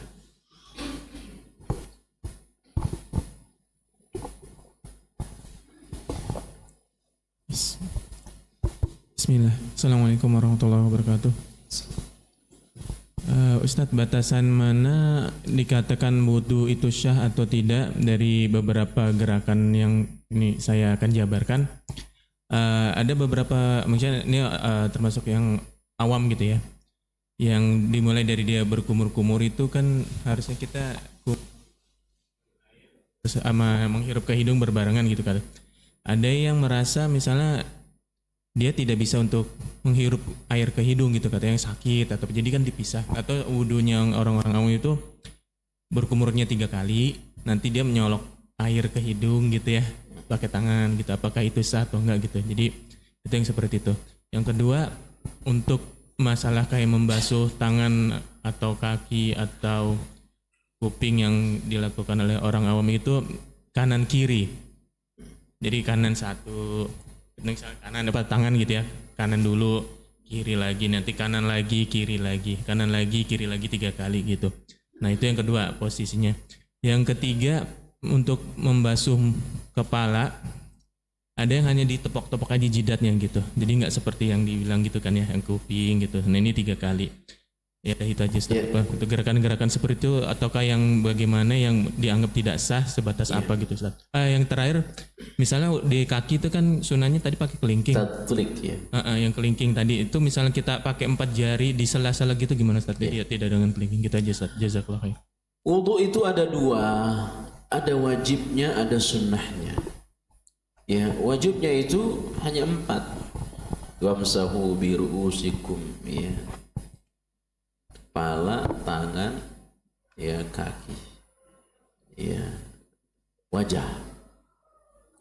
Bismillah. Assalamualaikum warahmatullahi wabarakatuh. Ustadz, batasan mana dikatakan wudu itu syah atau tidak dari beberapa gerakan yang ini saya akan jabarkan. Ada beberapa, misalnya ini termasuk yang awam gitu ya, yang dimulai dari dia berkumur-kumur itu kan harusnya kita sama menghirup ke hidung berbarengan gitu kan. Ada yang merasa misalnya dia tidak bisa untuk menghirup air ke hidung gitu, katanya yang sakit atau jadi kan dipisah. Atau wudunya yang orang-orang awam itu berkumurnya 3 kali, nanti dia menyolok air ke hidung gitu ya pakai tangan gitu. Apakah itu sah atau enggak gitu. Jadi itu yang seperti itu. Yang kedua, untuk masalah kayak membasuh tangan atau kaki atau kuping yang dilakukan oleh orang awam itu kanan kiri. Jadi kanan satu, kanan dapat tangan gitu ya, kanan dulu, kiri lagi, nanti kanan lagi, kiri lagi, kanan lagi, kiri lagi 3 kali gitu. Nah itu yang kedua posisinya. Yang ketiga, untuk membasuh kepala, ada yang hanya ditepok-tepok aja jidatnya gitu. Jadi nggak seperti yang dibilang gitu kan ya, yang kuping gitu. Nah ini 3 kali. Ya itu aja. Untuk gerakan-gerakan seperti itu, ataukah yang bagaimana yang dianggap tidak sah sebatas apa gitu Ustaz? Yang terakhir, misalnya di kaki itu kan sunahnya tadi pakai kelingking. Tatlik ya. Yang kelingking tadi itu misalnya kita pakai 4 jari di sela-sela gitu gimana Ustaz? Ya, tidak dengan kelingking, kita aja Ustaz. Jazakallah khair. Wudu itu ada 2, ada wajibnya, ada sunnahnya. Ya, wajibnya itu hanya 4. Wamsahu bi ru'usikum, ya. Kepala, tangan, ya, kaki, ya, wajah.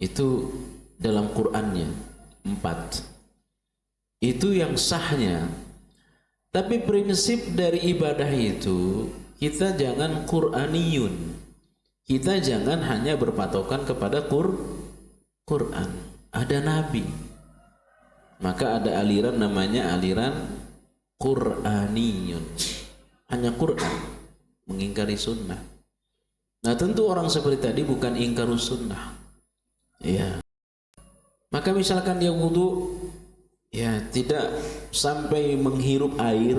Itu dalam Qur'annya 4. Itu yang sahnya. Tapi prinsip dari ibadah itu, kita jangan Qur'aniyun. Kita jangan hanya berpatokan kepada Quran. Ada nabi. Maka ada aliran namanya aliran Qur'aniyun. Hanya Quran, mengingkari sunnah. Nah tentu orang seperti tadi bukan ingkarus sunnah. Ya. Maka misalkan dia wudu, ya tidak sampai menghirup air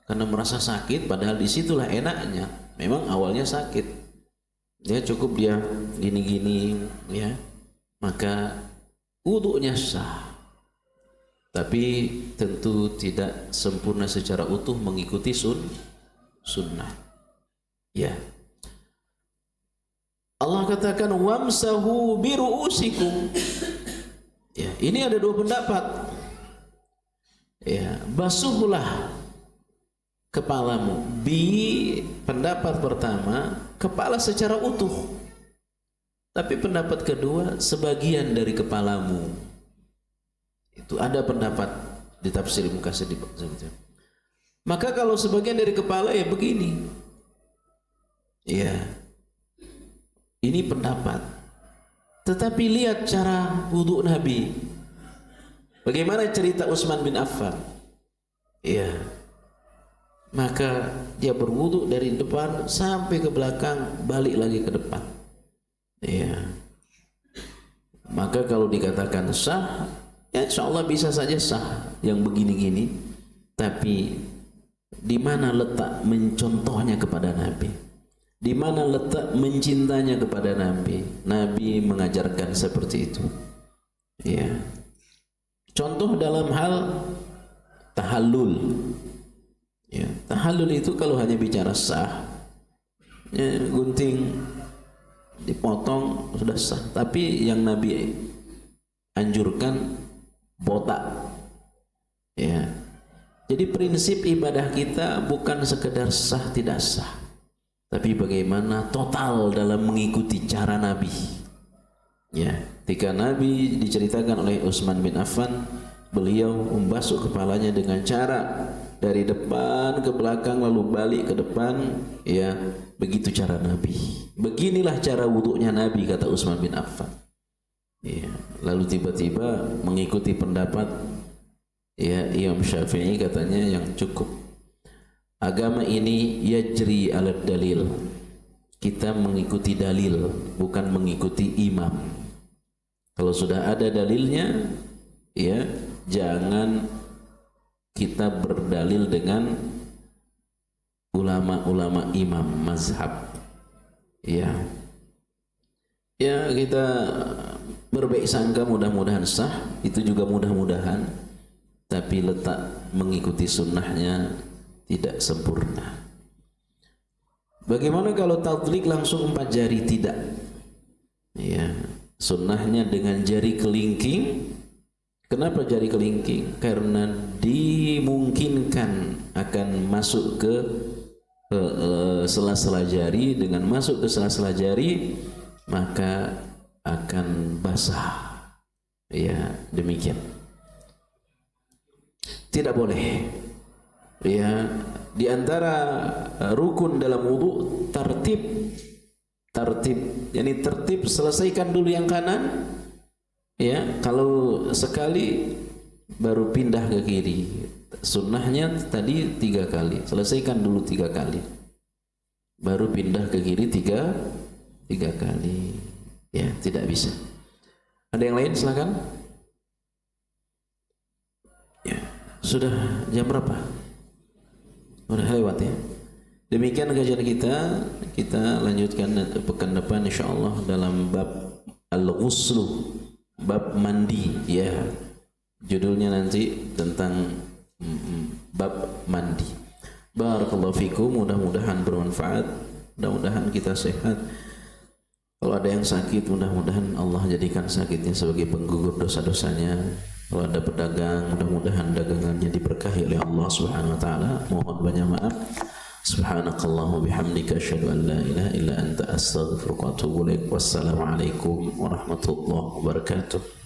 karena merasa sakit, padahal disitulah enaknya. Memang awalnya sakit. Ya cukup dia gini-gini ya, maka wudunya sah. Tapi tentu tidak sempurna secara utuh mengikuti sunnah. Ya. Allah katakan wamsahu biru'usikum. Ya, ini ada dua pendapat. Ya, basuhlah kepalamu. Pendapat pertama, kepala secara utuh. Tapi pendapat kedua, sebagian dari kepalamu. Itu ada pendapat di tafsir Mukatsir. Maka kalau sebagian dari kepala ya begini. Ya. Ini pendapat. Tetapi lihat cara wudu Nabi. Bagaimana cerita Utsman bin Affan? Ya. Maka dia berwudu dari depan sampai ke belakang, balik lagi ke depan. Ya. Maka kalau dikatakan sah, ya insya Allah bisa saja sah yang begini-gini. Tapi di mana letak mencontohnya kepada Nabi? Di mana letak mencintanya kepada Nabi? Nabi mengajarkan seperti itu. Ya. Contoh dalam hal tahallul. Ya, tahallul itu kalau hanya bicara sah, ya, gunting dipotong sudah sah. Tapi yang Nabi anjurkan botak. Ya. Jadi prinsip ibadah kita bukan sekedar sah tidak sah, tapi bagaimana total dalam mengikuti cara Nabi. Ya, ketika Nabi diceritakan oleh Utsman bin Affan, beliau membasuh kepalanya dengan cara dari depan ke belakang lalu balik ke depan, ya, begitu cara Nabi. Beginilah cara wudunya Nabi, kata Utsman bin Affan. Ya, lalu tiba-tiba mengikuti pendapat ya Imam Syafi'i, katanya yang cukup agama ini yajri ala dalil. Kita mengikuti dalil, bukan mengikuti imam. Kalau sudah ada dalilnya, ya jangan kita berdalil dengan ulama-ulama imam mazhab. Ya, ya kita berbaik sangka mudah-mudahan sah, itu juga mudah-mudahan. Tapi letak mengikuti sunnahnya tidak sempurna. Bagaimana kalau tadlik langsung 4 jari? Tidak. Ya, sunnahnya dengan jari kelingking. Kenapa jari kelingking? Karena dimungkinkan akan masuk ke sela-sela jari. Dengan masuk ke sela-sela jari maka akan basah. Ya, demikian. Tidak boleh. Ya, di antara rukun dalam wudu tertib, yakni tertib, selesaikan dulu yang kanan. Ya, kalau sekali baru pindah ke kiri. Sunnahnya tadi 3 kali, selesaikan dulu 3 kali, baru pindah ke kiri 3 kali. Ya, tidak bisa. Ada yang lain? Silakan. Ya, sudah jam berapa? Sudah lewat ya. Demikian kajian kita lanjutkan pekan depan insyaallah dalam bab al-ghuslu, bab mandi ya. Judulnya nanti tentang bab mandi. Barakallahu fikum, mudah-mudahan bermanfaat, mudah-mudahan kita sehat. Kalau ada yang sakit, mudah-mudahan Allah jadikan sakitnya sebagai penggugur dosa-dosanya. Kalau ada pedagang, mudah-mudahan dagangannya diberkahi oleh Allah Subhanahu wa taala. Mohon banyak maaf. Subhanakallahumma bihamdika asyhadu an la ilaha illa anta astaghfiruka wa atubu ilaik. Wassalamualaikum warahmatullahi wabarakatuh.